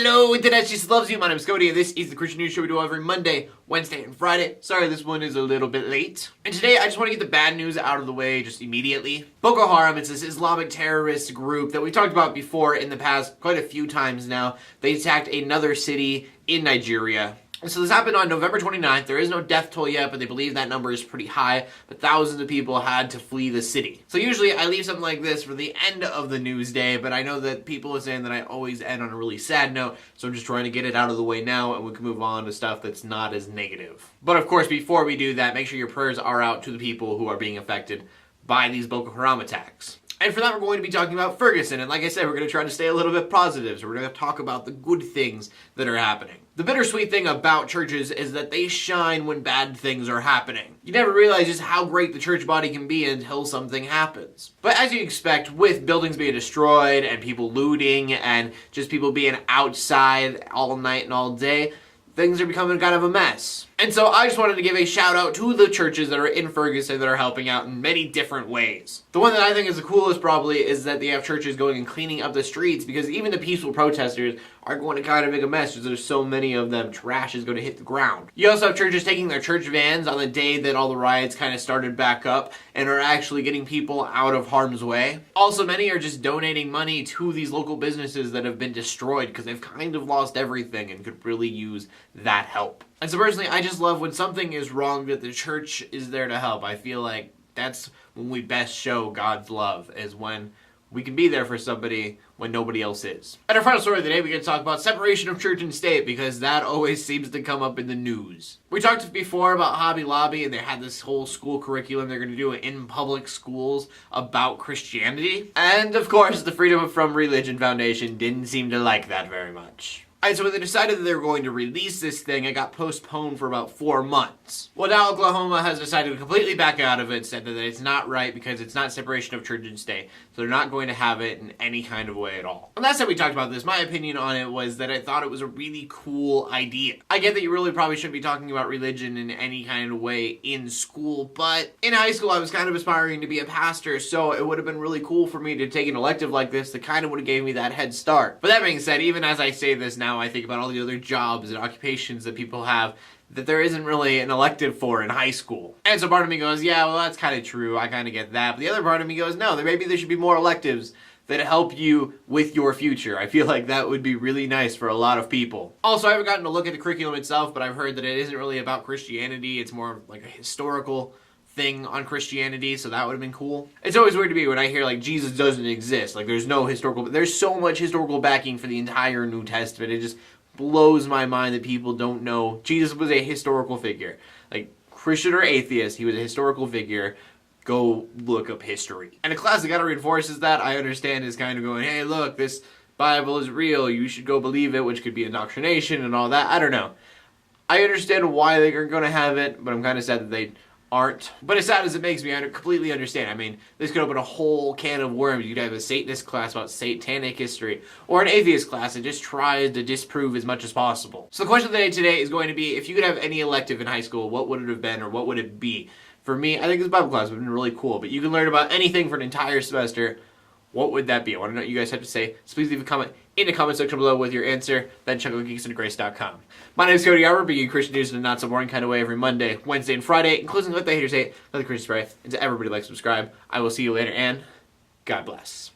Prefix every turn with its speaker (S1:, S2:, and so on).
S1: Hello, Internet just loves you. My name is Cody, and this is the Christian News Show we do every Monday, Wednesday, and Friday. Sorry, this one is a little bit late. And today, I just want to get the bad news out of the way just immediately. Boko Haram, it's this Islamic terrorist group that we talked about before in the past, quite a few times now. They attacked another city in Nigeria. And so this happened on November 29th. There is no death toll yet, but they believe that number is pretty high. But thousands of people had to flee the city. So usually I leave something like this for the end of the news day, but I know that people are saying that I always end on a really sad note, so I'm just trying to get it out of the way now, and we can move on to stuff that's not as negative. But of course, before we do that, make sure your prayers are out to the people who are being affected by these Boko Haram attacks. And for that, we're going to be talking about Ferguson. And like I said, we're going to try to stay a little bit positive. So we're going to talk about the good things that are happening. The bittersweet thing about churches is that they shine when bad things are happening. You never realize just how great the church body can be until something happens. But as you expect, with buildings being destroyed and people looting and just people being outside all night and all day, things are becoming kind of a mess. And so I just wanted to give a shout out to the churches that are in Ferguson that are helping out in many different ways. The one that I think is the coolest probably is that they have churches going and cleaning up the streets, because even the peaceful protesters are going to kind of make a mess because there's so many of them. Trash is going to hit the ground. You also have churches taking their church vans on the day that all the riots kind of started back up and are actually getting people out of harm's way. Also, many are just donating money to these local businesses that have been destroyed because they've kind of lost everything and could really use that help. And so personally, I just love when something is wrong that the church is there to help. I feel like that's when we best show God's love, is when we can be there for somebody when nobody else is. And our final story of the day, we're going to talk about separation of church and state, because that always seems to come up in the news. We talked before about Hobby Lobby, and they had this whole school curriculum they're going to do in public schools about Christianity. And of course, the Freedom from Religion Foundation didn't seem to like that very much. Alright, so when they decided that they were going to release this thing, it got postponed for about 4 months. Well, now Oklahoma has decided to completely back out of it, said that it's not right because it's not separation of church and state. So they're not going to have it in any kind of way at all. And last time we talked about this, my opinion on it was that I thought it was a really cool idea. I get that you really probably shouldn't be talking about religion in any kind of way in school, but in high school I was kind of aspiring to be a pastor, so it would have been really cool for me to take an elective like this that kind of would have gave me that head start. But that being said, even as I say this now, I think about all the other jobs and occupations that people have that there isn't really an elective for in high school. And so part of me goes, yeah, well, that's kind of true. I kind of get that. But the other part of me goes, no, maybe there should be more electives that help you with your future. I feel like that would be really nice for a lot of people. Also, I haven't gotten to look at the curriculum itself, but I've heard that it isn't really about Christianity. It's more like a historical thing on Christianity, so that would have been cool. It's always weird to me when I hear like Jesus doesn't exist, like there's no historical, there's so much historical backing for the entire New Testament. It just blows my mind that people don't know Jesus was a historical figure. Like, Christian or atheist, he was a historical figure. Go look up history. And a class that kind of reinforces that, I understand, is kind of going, hey, look, this Bible is real, you should go believe it, which could be indoctrination and all that. I don't know. I understand why they are going to have it, but I'm kind of sad that they aren't. But as sad as it makes me, I completely understand. I mean, this could open a whole can of worms. You could have a Satanist class about satanic history, or an atheist class that just tries to disprove as much as possible. So the question of the day today is going to be, if you could have any elective in high school, what would it have been, or what would it be? For me, I think this Bible class would have been really cool, but you can learn about anything for an entire semester. What would that be? I want to know what you guys have to say, so please leave a comment in the comment section below with your answer, then check out geeksandgrace.com. My name is Cody, Armour, bringing Christian news in a not so boring kind of way every Monday, Wednesday, and Friday, including Let the Haters Hate, Let the Christians Pray, and to everybody like, subscribe. I will see you later, and God bless.